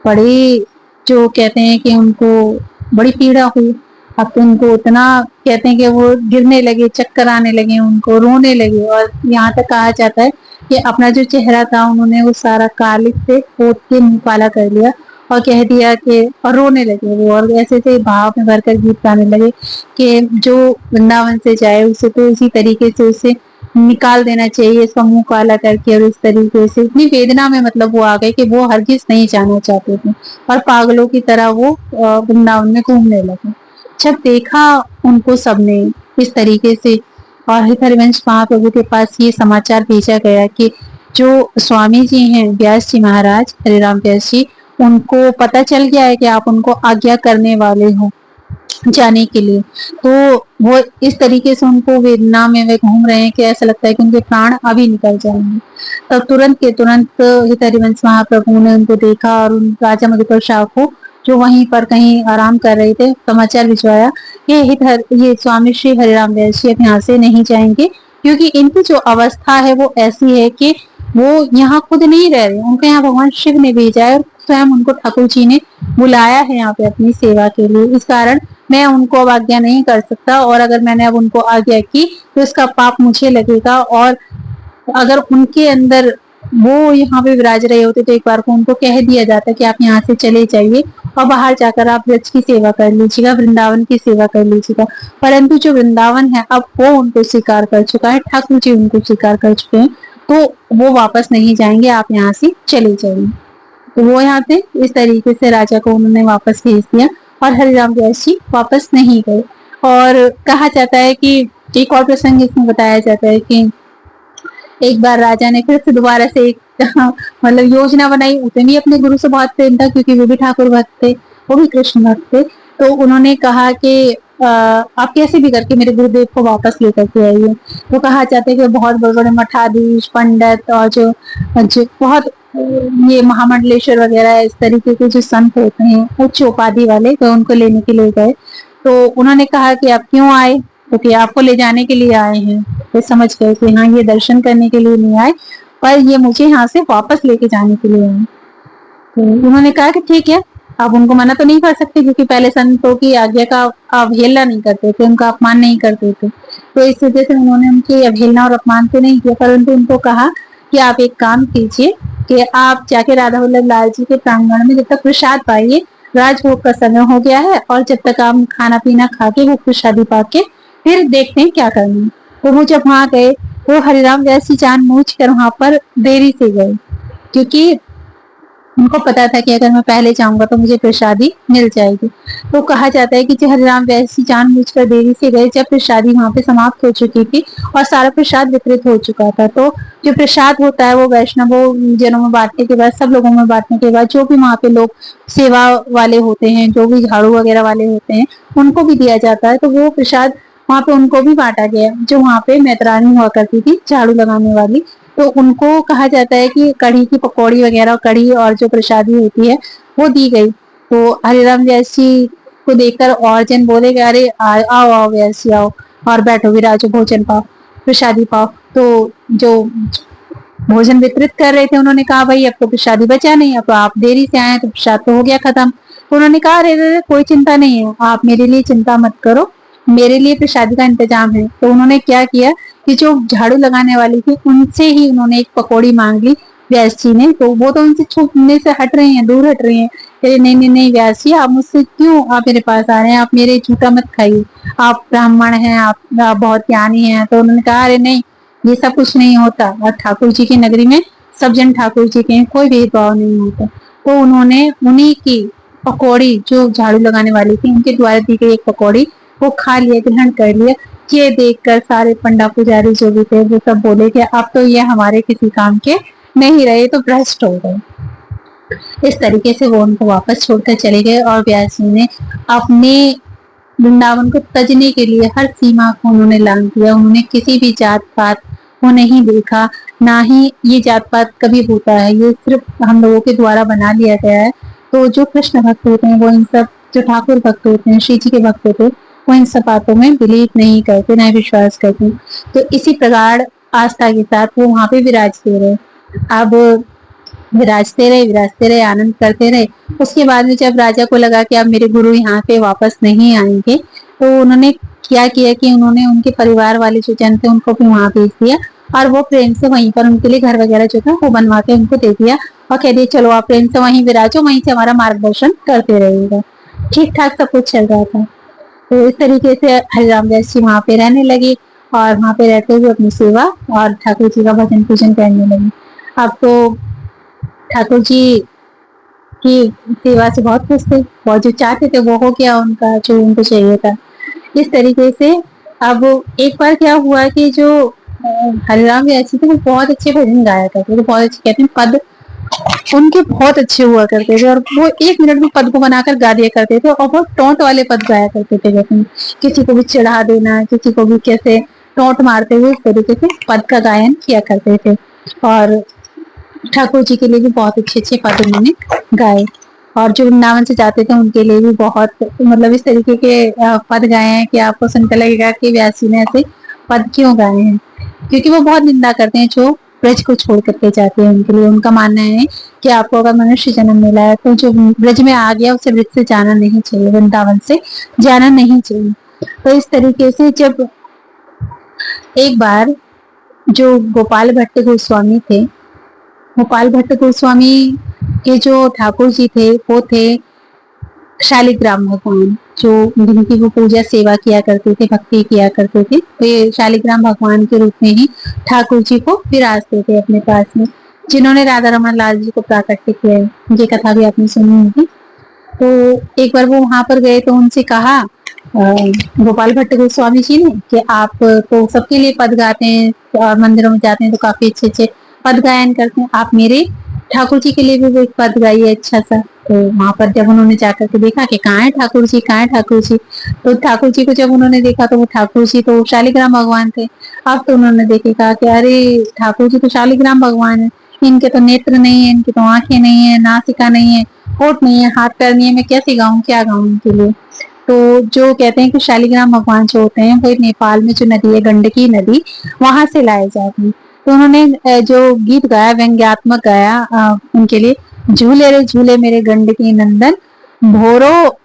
बड़ी, जो कहते हैं कि उनको बड़ी पीड़ा हुई। अब तो उनको इतना कहते हैं कि वो गिरने लगे, चक्कर आने लगे, उनको रोने लगे, और यहाँ तक कहा जाता है कि अपना जो चेहरा था उन्होंने वो सारा कालिक से पोत के मुंह काला कर लिया और कह दिया कि, और रोने लगे वो, और ऐसे से भाव में भरकर गीत गाने लगे कि जो वृंदावन से जाए उसे तो इसी तरीके से उसे निकाल देना चाहिए, इसका मुंह काला करके, और इस तरीके से इतनी वेदना में मतलब वो आ गए कि वो हरगिज नहीं जाना चाहते थे और पागलों की तरह वो वृंदावन में घूमने लगे। जब देखा उनको सबने इस तरीके से, और हरिवंश महाप्रभु के पास ये समाचार भेजा गया कि जो स्वामी जी हैं व्यास जी महाराज, हरिराम व्यास जी, उनको पता चल गया है कि आप उनको आज्ञा करने वाले हो जाने के लिए। तो वो इस तरीके से उनको वेदना में वे घूम रहे हैं कि ऐसा लगता है कि उनके प्राण अभी निकल जाएंगे। तब तुरंत के तुरंत हरिवंश महाप्रभु ने उनको देखा और उन राजा मधुकर शाह को, जो वहीं पर कहीं आराम कर रहे थे, समाचार भिजवाया कि ये स्वामी श्री हरिराम व्यास जी अब यहाँ से नहीं जाएंगे, क्योंकि इनकी जो अवस्था है वो ऐसी है कि वो यहाँ खुद नहीं रह रहे, उनको यहाँ भगवान शिव ने भेजा है और स्वयं उनको ठाकुर जी ने बुलाया है यहाँ पे अपनी सेवा के लिए। इस कारण मैं उनको अब आज्ञा नहीं कर सकता, और अगर मैंने अब उनको आज्ञा की तो इसका पाप मुझे लगेगा, और अगर उनके अंदर वो यहाँ पे विराज रहे होते तो एक बार को उनको कह दिया जाता कि आप यहाँ से चले जाइए और बाहर जाकर आप ब्रज की सेवा कर लीजिएगा, वृंदावन की सेवा कर लीजिएगा। परंतु जो वृंदावन है अब वो उनको स्वीकार कर चुका है, ठाकुर जी उनको स्वीकार कर चुके हैं, तो वो वापस नहीं जाएंगे, आप यहाँ से चले जाइए। तो वो यहाँ पे इस तरीके से राजा को उन्होंने वापस भेज दिया और हरिराम व्यास जी वापस नहीं गए। और कहा जाता है कि एक और प्रसंग इसमें बताया जाता है कि एक बार राजा ने फिर से दोबारा से एक मतलब योजना बनाई, उसे भी अपने गुरु से बहुत प्रेम था क्योंकि वो भी ठाकुर भक्त थे, वो भी कृष्ण भक्त थे। तो उन्होंने कहा कि आप कैसे भी करके मेरे गुरुदेव को वापस लेकर के आइए। तो कहा जाता है कि बहुत बड़े बड़े मठाधीश पंडित और जो बहुत ये महामंडलेश्वर वगैरह इस तरीके के जो संत होते हैं उच्च उपाधि वाले, तो उनको लेने के लिए गए। तो उन्होंने कहा कि आप क्यों आए, क्योंकि आपको ले जाने के लिए आए हैं। तो समझ गए कि हाँ ये दर्शन करने के लिए नहीं आए, पर ये मुझे यहाँ से वापस लेके जाने के लिए आए। तो उन्होंने कहा कि ठीक है, आप उनको मना तो नहीं कर सकते, क्योंकि पहले संतों की आज्ञा का अवहेलना नहीं करते थे, उनका अपमान नहीं करते थे। तो इस वजह से उन्होंने उनकी अवहेलना और अपमान तो नहीं किया, परंतु उनको कहा कि आप एक काम कीजिए कि आप जाके राधा वल्लभ लाल जी के प्रांगण में जब तक प्रसाद पाइए, राजभोग का समय हो गया है, और जब तक आप खाना पीना खा के वो प्रसादी पा के फिर देखते हैं क्या करना है। तो वो जब वहां गए तो हरिराम व्यास जी जानबूझ कर वहां पर देरी से गए, क्योंकि उनको पता था कि अगर मैं पहले जाऊंगा तो मुझे प्रसादी मिल जाएगी। तो कहा जाता है कि जो हरिराम व्यास जी जानबूझकर देरी से गए, जब प्रसादी वहां पे समाप्त हो चुकी थी और सारा प्रसाद वितरित हो चुका था, तो जो प्रसाद होता है वो वैष्णवों जनों में बांटने के बाद, सब लोगों में बांटने के बाद, जो भी वहां पे लोग सेवा वाले होते हैं, जो भी झाड़ू वगैरह वाले होते हैं, उनको भी दिया जाता है। तो वो प्रसाद वहां पे उनको भी बांटा गया, जो वहां पे मैत्रानी हुआ करती थी झाड़ू लगाने वाली। तो उनको कहा जाता है कि कढ़ी की पकौड़ी वगैरह, कढ़ी और जो प्रसादी होती है वो दी गई। तो हरिराम व्यास जी को देखकर और जन बोले कि अरे आओ आओ व्यास जी आओ, और बैठो विराजो, भोजन पाओ, प्रसादी पाओ। तो जो भोजन वितरित कर रहे थे उन्होंने कहा भाई अब तो प्रसादी बचा नहीं, अब तो आप देरी से आए तो प्रसाद तो हो गया खत्म। तो उन्होंने कहा अरे अरे कोई चिंता नहीं है, आप मेरे लिए चिंता मत करो, मेरे लिए प्रसादी का इंतजाम है। तो उन्होंने क्या किया कि जो झाड़ू लगाने वाली थी उनसे ही उन्होंने एक पकौड़ी मांग ली व्यास जी ने। तो वो तो उनसे छूटने से हट रहे हैं, दूर हट रहे हैं, अरे नहीं नहीं नहीं व्यास जी, आप मुझसे क्यों आप मेरे पास आ रहे हैं, आप मेरे जूता मत खाइए, आप ब्राह्मण हैं, आप बहुत ज्ञानी हैं। तो उन्होंने कहा अरे नहीं, ये सब कुछ नहीं होता, और ठाकुर जी की नगरी में सब जन ठाकुर जी के हैं, कोई भेदभाव नहीं होता। तो उन्होंने उन्हीं की पकौड़ी, जो झाड़ू लगाने वाली थी उनके द्वारा दी गई एक पकौड़ी, वो खा लिया, ग्रहण कर लिया। ये देखकर सारे पंडा पुजारी जो भी थे वो सब बोले कि अब तो ये हमारे किसी काम के नहीं रहे, तो भ्रष्ट हो गए। इस तरीके से वो उनको वापस छोड़कर चले गए, और व्यास जी ने अपने वृंदावन को तजने के लिए हर सीमा को उन्होंने लांघ दिया। उन्होंने किसी भी जात पात को नहीं देखा, ना ही ये जात पात कभी होता है, ये सिर्फ हम लोगों के द्वारा बना लिया गया है। तो जो कृष्ण भक्त होते हैं वो इन सब, जो ठाकुर भक्त होते हैं, श्री जी के भक्त होते हैं, वो इन सब बातों में बिलीव नहीं करते, न विश्वास करते। तो इसी प्रकार आस्था के साथ वो वहां पे विराजते रहे। अब विराजते रहे, आनंद करते रहे। उसके बाद में जब राजा को लगा कि अब मेरे गुरु यहाँ पे वापस नहीं आएंगे, तो उन्होंने क्या किया कि उन्होंने उनके परिवार वाले जो जन थे उनको भी वहां भेज दिया, और वो प्रेम से वहीं पर उनके लिए घर वगैरह जो था वो बनवा के उनको दे दिया, और कह दिया चलो आप प्रेम से वहीं विराजो, वहीं से हमारा मार्गदर्शन करते रहिएगा। ठीक ठाक सब कुछ चल रहा था। तो इस तरीके से हरिराम दास जी वहां पे रहने लगे, और वहां पे रहते हुए अपनी सेवा और ठाकुर जी का भजन पूजन करने लगे। अब तो ठाकुर जी की सेवा से बहुत खुश थे, और जो चाहते थे वो हो गया उनका, जो उनको चाहिए था। इस तरीके से अब एक बार क्या हुआ कि जो हरिराम व्यास जी थे वो बहुत अच्छे भजन गाया करते थे, बहुत अच्छे, कहते हैं पद उनके बहुत अच्छे हुआ करते थे, और वो 1 मिनट में पद को बनाकर गा दिया करते थे, और बहुत टोंट वाले पद गाया करते थे, जैसे किसी को भी चिढ़ा देना, किसी को भी कैसे टोंट मारते हुए इस तरीके से पद का गायन किया करते थे। और ठाकुर जी के लिए भी बहुत अच्छे अच्छे पद उन्होंने गाए, और जो वृंदावन से जाते थे उनके लिए भी बहुत, मतलब इस तरीके के पद गाए हैं कि आपको सुनकर लगेगा कि व्यास जी ने ऐसे पद क्यों गाए हैं, क्योंकि वो बहुत निंदा करते हैं जो ब्रज को छोड़ करके जाते हैं। उनके लिए उनका मानना है कि आपको अगर मनुष्य जन्म मिला है तो जो ब्रज में आ गया उसे ब्रज से जाना नहीं चाहिए, वृंदावन से जाना नहीं चाहिए। तो इस तरीके से जब एक बार जो गोपाल भट्ट गोस्वामी थे, गोपाल भट्ट गोस्वामी के जो ठाकुर जी थे वो थे शालिग्राम भगवान, जो जिनकी वो पूजा सेवा किया करते थे, भक्ति किया करते थे। तो ये शालिग्राम भगवान के रूप में ही ठाकुर जी को विराजते थे अपने पास में, जिन्होंने राधा रमन लाल जी को प्राकट्य किया है। ये कथा भी आपने सुनी होगी। तो एक बार वो वहां पर गए तो उनसे कहा गोपाल भट्ट गोस्वामी जी ने कि आप तो सबके लिए पद गाते हैं और मंदिरों में जाते हैं तो काफी अच्छे अच्छे पद गायन करते हैं, आप मेरे ठाकुर जी के लिए भी वो एक पद गाइए अच्छा सा। तो वहां पर जब उन्होंने जाकर के देखा कि कहाँ है ठाकुर जी, कहाँ है ठाकुर जी, तो ठाकुर जी को जब उन्होंने देखा तो वो ठाकुर जी तो शालिग्राम भगवान थे। अब तो उन्होंने देखे, कहा कि अरे ठाकुर जी तो शालिग्राम भगवान है, इनके तो नेत्र नहीं है, इनकी तो आंखें नहीं है, नासिका नहीं है, होठ नहीं है, हाथ पैर नहीं है, मैं कैसे गाऊं, क्या गाऊं इनके लिए। तो जो कहते हैं कि शालिग्राम भगवान जो होते हैं वो नेपाल में जो नदी है गंडकी नदी, वहां से लाए जाते हैं। तो उन्होंने जो गीत गाया, व्यंग्यात्मक गाया उनके लिए, झूले रे झूले मेरे गंडकी नंदन, भोरो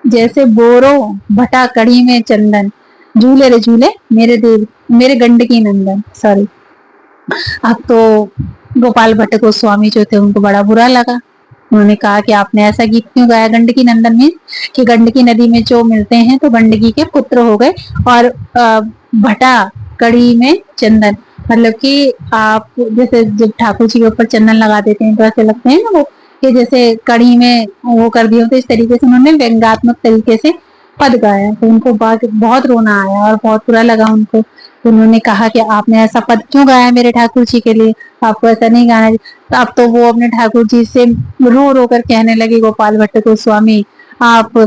जैसे बोरो, भटा कढ़ी में चंदन, झूले रे झूले मेरे देव मेरे गंडकी नंदन। सॉरी। अब तो गोपाल भट्ट गोस्वामी जो थे उनको बड़ा बुरा लगा। उन्होंने कहा कि आपने ऐसा गीत क्यों गाया गंडकी नंदन में, कि गंडकी नदी में जो मिलते हैं तो गंडकी के पुत्र हो गए, और भटा कड़ी में चंदन, मतलब कि आप जैसे जब ठाकुर जी के ऊपर चंदन लगा देते हैं तो ऐसे लगते हैं ना वो, कि जैसे कड़ी में वो कर दिया। तो इस तरीके से उन्होंने व्यंग्यात्मक तरीके से पद गाया, तो उनको बहुत रोना आया और बहुत बुरा लगा उनको। तो उन्होंने कहा कि आपने ऐसा पद क्यों गाया मेरे ठाकुर जी के लिए, आपको ऐसा नहीं गाना। तो अब तो वो अपने ठाकुर जी से रो रो कर कहने लगे, गोपाल भट्ट गोस्वामी आप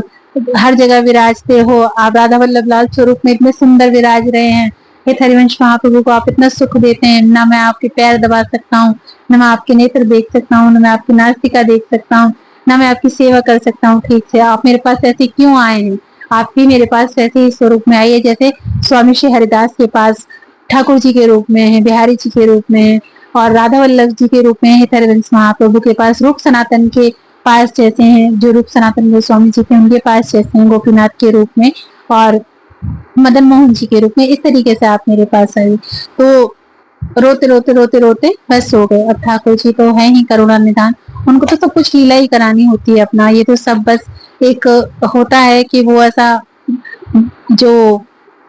हर जगह विराजते हो, आप राधा वल्लभ लाल स्वरूप में इतने सुंदर विराज रहे हैं, हे हरिवंश महाप्रभु को आप इतना सुख देते हैं, ना मैं आपके पैर दबा सकता हूँ, ना मैं आपके नेत्र देख सकता हूँ, ना मैं आपकी नास्तिका देख सकता हूँ, ना मैं आपकी सेवा कर सकता हूँ ठीक से, आप मेरे पास ऐसे क्यों आए हैं। आप भी मेरे पास वैसे ही स्वरूप में आइए जैसे स्वामी श्री हरिदास के पास ठाकुर जी के रूप में है, बिहारी जी के रूप में है, और राधा वल्लभ जी के रूप में है, हरिवंश महाप्रभु के पास रूप सनातन के पास जैसे हैं, जो रूप सनातन गोस्वामी जी के उनके पास जैसे हैं गोपीनाथ के रूप में, और मदन मोहन जी के रूप में, इस तरीके से आप मेरे पास आए। तो रोते रोते रोते रोते बस सो गए। अब ठाकुर जी तो है ही करुणा निधान, उनको तो सब कुछ लीला ही करानी होती है अपना, ये तो सब बस एक होता है कि वो ऐसा जो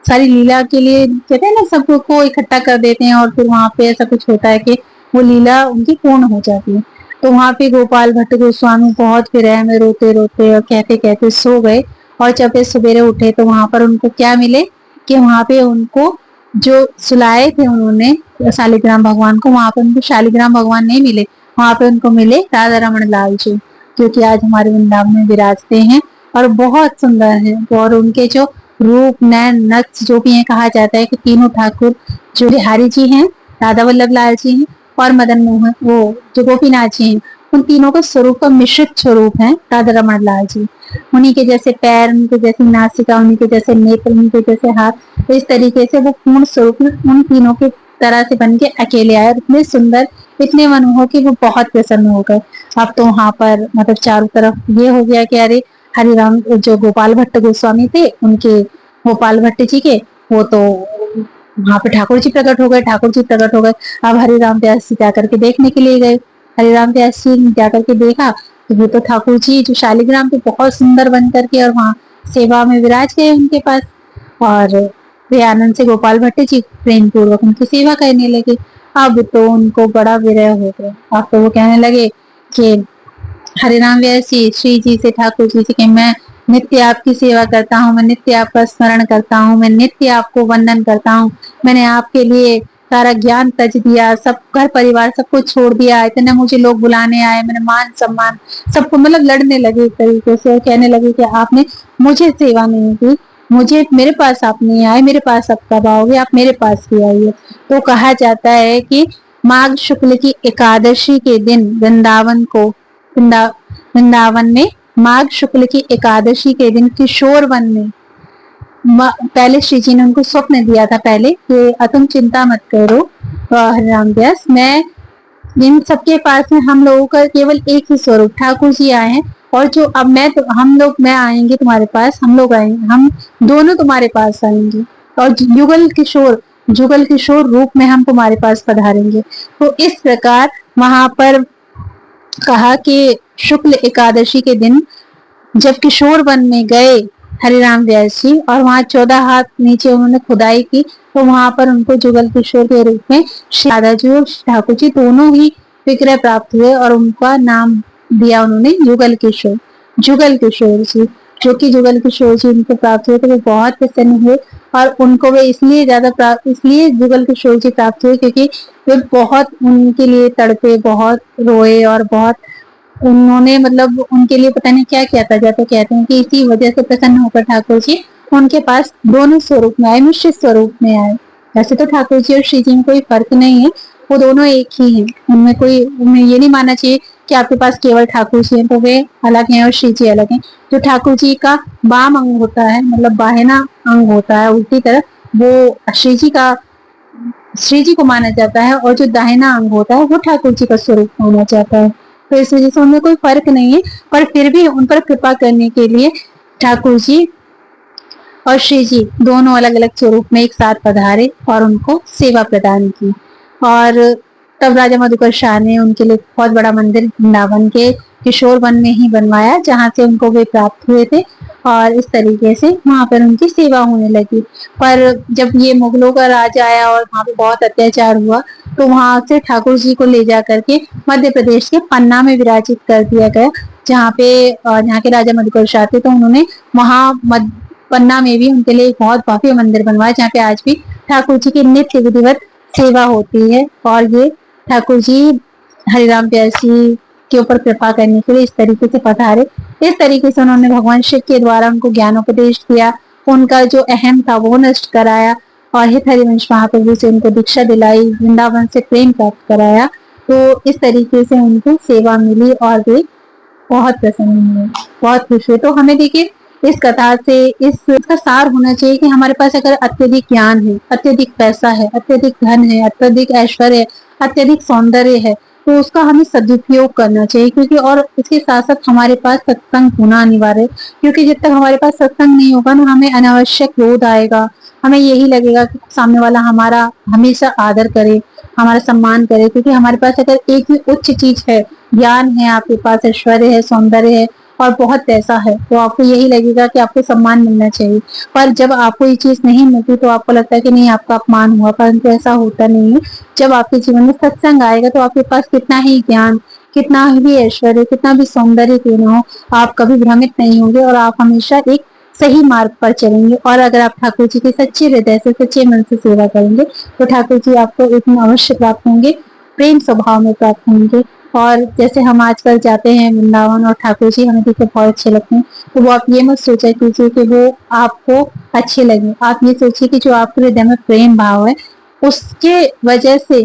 सारी लीला के लिए कहते हैं ना, सबको इकट्ठा कर देते हैं, और फिर वहां पे ऐसा कुछ होता है कि वो लीला उनकी पूर्ण हो जाती है। तो वहां पे गोपाल भट्ट गोस्वामी बहुत विरह में रोते रोते और कहते कहते सो गए। और जब वे सवेरे उठे तो वहां पर उनको क्या मिले, कि वहां पे उनको जो सुलाए थे उन्होंने शालिग्राम भगवान को, वहां पे उनको शालिग्राम भगवान नहीं मिले, वहां पे उनको मिले राधा रमन लाल जी, क्योंकि आज हमारे वृंदावन में विराजते हैं और बहुत सुंदर है। और उनके जो रूप नैन नक्श जो भी है, कहा जाता है कि तीनों ठाकुर जो बिहारी जी हैं, राधा वल्लभ लाल जी हैं, और मदन मोहन वो जो गोपीनाथ जी हैं, उन तीनों का स्वरूप का मिश्रित स्वरूप है राधा रमन लाल जी। उन्हीं के जैसे पैर, उनके जैसी नासिका, उन्हीं के जैसे नेत्र, उनके जैसे हाथ, तो इस तरीके से वो पूर्ण स्वरूप में उन तीनों के तरह से बन के अकेले आए, और इतने सुंदर इतने मनमोहक कि वो बहुत प्रसन्न हो गए। अब तो वहां पर मतलब चारों तरफ ये हो गया कि अरे हरिराम जो गोपाल भट्ट गोस्वामी थे उनके, गोपाल भट्ट जी के, वो तो वहां पे ठाकुर जी प्रकट हो गए, ठाकुर जी प्रकट हो गए। अब हरिराम व्यास जी जाकर के देखने के लिए गए। हरिराम व्यास जी जाकर के देखा तो वो तो ठाकुर जी जो शालिग्राम पे बहुत सुंदर बन करके और वहाँ सेवा में विराज गए उनके पास, और वे आनंद से गोपाल भट्ट जी प्रेम पूर्वक उनकी सेवा करने लगे। अब तो उनको बड़ा विरह हो गया। अब तो वो कहने लगे कि हरिराम व्यास जी श्री जी से ठाकुर जी से कि मैं नित्य आपकी सेवा करता हूँ, मैं नित्य आपका स्मरण करता हूँ, मैं नित्य आपको वंदन करता हूँ, मैंने आपके लिए सारा ज्ञान तज दिया, सब घर परिवार सबको छोड़ दिया, इतने मुझे लोग बुलाने आए, मैंने मान सम्मान सबको, मतलब लड़ने लगे एक तरीके से, कहने लगे कि आपने मुझे सेवा नहीं दी, मुझे मेरे पास आप नहीं आए, मेरे पास आप कब आओगे, आप मेरे पास भी आइए। तो कहा जाता है कि माघ शुक्ल की एकादशी के दिन वृंदावन में माघ शुक्ल की एकादशी के दिन किशोर वन में पहले श्री जी ने उनको स्वप्न दिया था पहले कि तुम चिंता मत करो हरिराम व्यास, मैं इन सबके पास में हम लोगों का केवल एक ही स्वरूप ठाकुर जी आए हैं, और जो अब मैं तो हम लोग मैं आएंगे तुम्हारे पास, हम लोग आएंगे, हम दोनों तुम्हारे पास आएंगे, और जुगल किशोर रूप में हम तुम्हारे पास पधारेंगे। तो इस प्रकार वहां पर कहा कि शुक्ल एकादशी के दिन जब किशोर वन में गए हरिराम व्यास जी, और वहां 14 हाथ नीचे उन्होंने खुदाई की, तो वहां पर उनको जुगल किशोर के रूप में श्री राधा जी और ठाकुर जी दोनों ही विग्रह प्राप्त हुए, और उनका नाम दिया उन्होंने जुगल किशोर जी, जो कि जुगल किशोर जी उनको प्राप्त हुए तो वे बहुत प्रसन्न हुए। और उनको वे इसलिए जुगल किशोर जी प्राप्त हुए क्योंकि वे बहुत उनके लिए तड़पे, बहुत रोए, और बहुत उन्होंने मतलब उनके लिए पता नहीं क्या किया था। जाते कहते हैं कि इसी वजह से प्रसन्न होकर ठाकुर जी उनके पास दोनों स्वरूप में आए, मिश्रित स्वरूप में आए। वैसे तो ठाकुर जी और श्री जी में कोई फर्क नहीं है, वो दोनों एक ही हैं, उनमें ये नहीं मानना चाहिए कि आपके पास केवल ठाकुर जी हैं तो वे अलग हैं और श्री जी अलग हैं। जो ठाकुर जी का वाम अंग होता है, मतलब बाहिना अंग होता है उल्टी तरफ, वो श्री जी को माना जाता है, और जो दाहिना अंग होता है वो ठाकुर जी का स्वरूप माना जाता है। तो इस वजह से उनमें कोई फर्क नहीं है, पर फिर भी उन पर कृपा करने के लिए ठाकुर जी और श्री जी दोनों अलग अलग स्वरूप में एक साथ पधारे और उनको सेवा प्रदान की। और तब राजा मधुकर शाह ने उनके लिए बहुत बड़ा मंदिर वृंदावन के किशोर वन में ही बनवाया, जहाँ से उनको वे प्राप्त हुए थे, और इस तरीके से वहां पर उनकी सेवा होने लगी। पर जब ये मुगलों का राज आया और वहां पे बहुत अत्याचार हुआ, तो वहां से ठाकुर जी को ले जा करके मध्य प्रदेश के पन्ना में विराजित कर दिया गया, जहाँ पे यहाँ के राजा मधुकर शाह थे, तो उन्होंने वहां पन्ना में भी उनके लिए एक बहुत भव्य मंदिर बनवाया, जहाँ पे आज भी ठाकुर जी की नित्य विधिवत सेवा होती है। और ये ठाकुर जी हरिराम प्यार जी के ऊपर कृपा करने के लिए इस तरीके से पधारे। इस तरीके से उन्होंने भगवान शिव के द्वारा उनको ज्ञानोपदेश दिया, उनका जो अहम था वो नष्ट कराया, और हित हरिवंश महाप्रभु से उनको दीक्षा दिलाई, वृंदावन से प्रेम प्राप्त कराया। तो इस तरीके से उनको सेवा मिली और वे बहुत प्रसन्न हुए, बहुत खुश हुए। तो हमें देखिए इस कथा से इसका सार होना चाहिए कि हमारे पास अगर अत्यधिक ज्ञान है, अत्यधिक पैसा है, अत्यधिक धन है, अत्यधिक ऐश्वर्य है, अत्यधिक सौंदर्य है, तो उसका हमें सदुपयोग करना चाहिए, क्योंकि और इसके साथ साथ हमारे पास सत्संग होना अनिवार्य है। क्योंकि जब तक हमारे पास सत्संग नहीं होगा ना, हमें अनावश्यक क्रोध आएगा, हमें यही लगेगा कि सामने वाला हमारा हमेशा आदर करे, हमारा सम्मान करे, क्योंकि हमारे पास अगर एक भी उच्च चीज है, ज्ञान है, आपके पास ऐश्वर्य है, सौंदर्य है और बहुत पैसा है, तो आपको यही लगेगा कि आपको सम्मान मिलना चाहिए। पर जब आपको ये चीज नहीं मिलती तो आपको लगता है कि नहीं, आपका अपमान हुआ, परंतु ऐसा होता नहीं है। जब आपके जीवन में सत्संग आएगा तो आपके पास कितना ही ज्ञान, कितना भी ऐश्वर्य, कितना भी सौंदर्य क्यों न हो, आप कभी भ्रमित नहीं होंगे और आप हमेशा एक सही मार्ग पर चलेंगे। और अगर आप ठाकुर जी की सच्चे हृदय से, सच्चे मन से सेवा करेंगे, तो ठाकुर जी आपको एक अवश्य प्राप्त होंगे, प्रेम स्वभाव में प्राप्त होंगे। और जैसे हम आजकल जाते हैं वृंदावन और ठाकुर जी हमें देखे बहुत अच्छे लगते हैं, तो वो आप ये मत सोचा कीजिए कि वो आपको अच्छे लगे, आप ये सोचिए कि जो आपके हृदय में प्रेम भाव है, उसके वजह से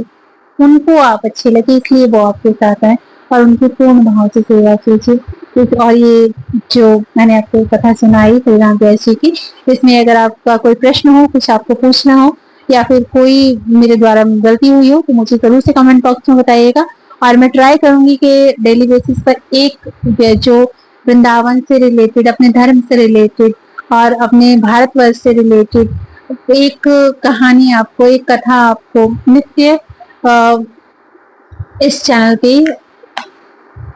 उनको आप अच्छे लगे, इसलिए वो आपके साथ आए, और उनकी पूर्ण भाव से सेवा कीजिए। और ये जो मैंने आपको कथा सुनाई श्रीराम व्यास जी की, इसमें अगर आपका कोई प्रश्न हो, कुछ आपको पूछना हो, या फिर कोई मेरे द्वारा गलती हुई हो, तो मुझे जरूर से कमेंट बॉक्स में बताइएगा। और मैं ट्राई करूंगी कि डेली बेसिस पर एक जो वृंदावन से रिलेटेड, अपने धर्म से रिलेटेड और अपने भारतवर्ष से रिलेटेड एक कहानी आपको, एक कथा आपको नित्य इस चैनल पे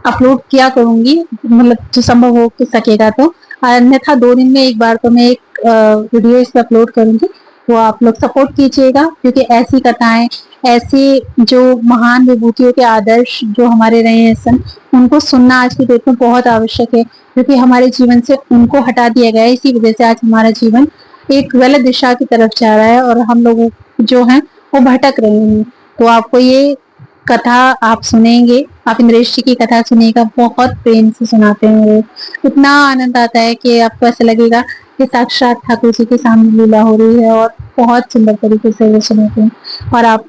अपलोड किया करूंगी, मतलब जो संभव हो सकेगा। तो अन्यथा 2 दिन में एक बार तो मैं एक वीडियो इस पर अपलोड करूंगी, वो आप लोग सपोर्ट कीजिएगा, क्योंकि ऐसी कथाएं, ऐसी जो महान विभूतियों के आदर्श जो हमारे रहे हैं सन, उनको सुनना आज की डेट में बहुत आवश्यक है, क्योंकि हमारे जीवन से उनको हटा दिया गया है। इसी वजह से आज हमारा जीवन एक गलत दिशा की तरफ जा रहा है और हम लोग जो हैं वो भटक रहे हैं। तो आपको ये कथा आप सुनेंगे, आप इंद्रेश जी की कथा सुनेगा, बहुत प्रेम से सुनाते हैं वो, इतना आनंद आता है कि आपको ऐसा लगेगा कि साक्षात ठाकुर जी के सामने लीला हो रही है, और बहुत सुंदर तरीके से वो सुनाते हैं। और आप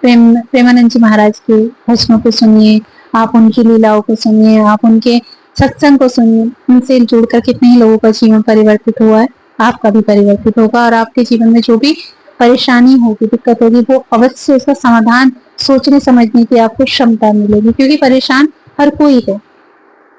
प्रेमानंद जी महाराज के भजनों को सुनिए, आप उनकी लीलाओं को सुनिए, आप उनके सत्संग को सुनिए, उनसे जुड़कर कितने ही लोगों का जीवन परिवर्तित हुआ है, आपका भी परिवर्तित होगा। और आपके जीवन में जो भी परेशानी होगी, दिक्कत होगी, वो अवश्य उसका समाधान सोचने समझने की आपको क्षमता मिलेगी, क्योंकि परेशान हर कोई है।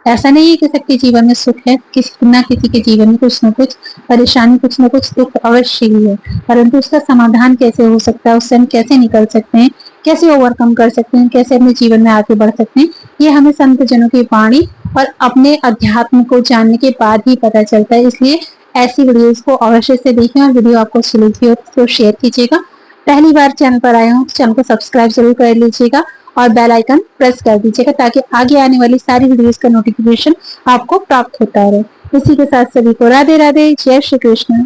ऐसा नहीं है कि सबके जीवन में सुख है, किसी ना किसी के जीवन में कुछ ना कुछ परेशानी, कुछ ना कुछ दुख अवश्य ही है, परंतु उसका समाधान कैसे हो सकता है, उससे हम कैसे निकल सकते हैं, कैसे ओवरकम कर सकते हैं, कैसे अपने जीवन में आगे बढ़ सकते हैं, ये हमें संत जनों की वाणी और अपने अध्यात्म को जानने के बाद ही पता चलता है। इसलिए ऐसी वीडियोस को अवश्य से देखें, और वीडियो आपको अच्छी लगी हो तो शेयर कीजिएगा। पहली बार चैनल पर आए हो तो चैनल को सब्सक्राइब जरूर कर लीजिएगा और बेल आइकन प्रेस कर दीजिएगा, ताकि आगे आने वाली सारी वीडियोस का नोटिफिकेशन आपको प्राप्त होता रहे। इसी के साथ सभी को राधे राधे, जय श्री कृष्ण।